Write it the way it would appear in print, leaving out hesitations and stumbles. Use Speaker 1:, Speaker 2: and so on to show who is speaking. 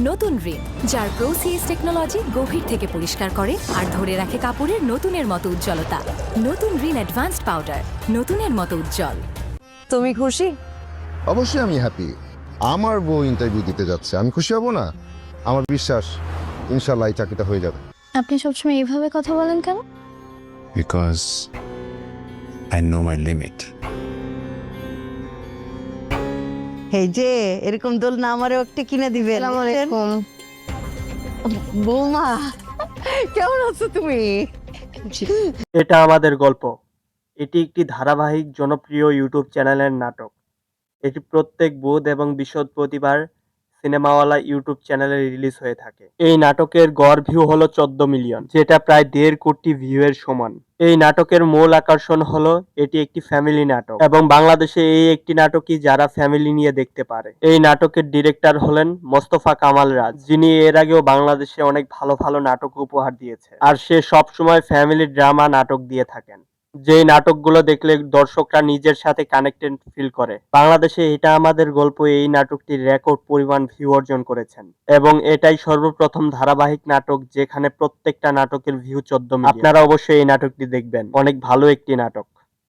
Speaker 1: নতুন রিন, যার প্রোসিএস টেকনোলজি গভীর থেকে পরিষ্কার করে আর ধরে রাখে কাপড়ের নতুনের মতো উজ্জ্বলতা। নতুন রিন অ্যাডভান্সড পাউডার, নতুনের মতো উজ্জ্বল।
Speaker 2: তুমি খুশি?
Speaker 3: অবশ্যই আমি হ্যাপি। আমার বউ ইন্টারভিউ দিতে যাচ্ছে, আমি খুশি হব না? আমার বিশ্বাস ইনশাল্লাহ এই চাকরিটা হয়ে যাবে।
Speaker 4: আপনি সবসময় এইভাবে কথা বলেন কেন?
Speaker 5: Because I know my limit.
Speaker 2: এই যে এরকম দোলনা আমারও একটা কিনে দিবেন। বৌমা, কেমন আছো তুমি?
Speaker 6: এটা আমাদের গল্প। এটি একটি ধারাবাহিক জনপ্রিয় ইউটিউব চ্যানেলের নাটক। এটি প্রত্যেক বুধ এবং বৃহস্পতিবার সিনেমাওয়ালা ইউটিউব চ্যানেলে রিলিজ হয়ে থাকে। এই নাটকের গড় ভিউ হলো 14 মিলিয়ন, যেটা প্রায় 1.5 কোটি ভিউ এর সমান। এই নাটকের মূল আকর্ষণ হলো এটি একটি ফ্যামিলি নাটক এবং বাংলাদেশে এই একটি নাটকই যারা ফ্যামিলি নিয়ে দেখতে পারে। এই নাটকের ডিরেক্টর হলেন মোস্তফা কামাল রাজ, যিনি এর আগেও বাংলাদেশে অনেক ভালো ভালো নাটক উপহার দিয়েছে, আর সে সবসময় ফ্যামিলি ড্রামা নাটক দিয়ে থাকেন, যেই নাটকগুলো দেখলে দর্শকরা নিজের সাথে কানেক্টেড ফিল করে। বাংলাদেশে এটা আমাদের গল্প এই নাটকটি রেকর্ড পরিমাণ ভিউ অর্জন করেছেন এবং এটাই সর্বপ্রথম ধারাবাহিক নাটক যেখানে প্রত্যেকটা নাটকের ভিউ 14 মিলিয়ন। আপনারা অবশ্যই এই নাটকটি দেখবেন, অনেক ভালো একটি নাটক।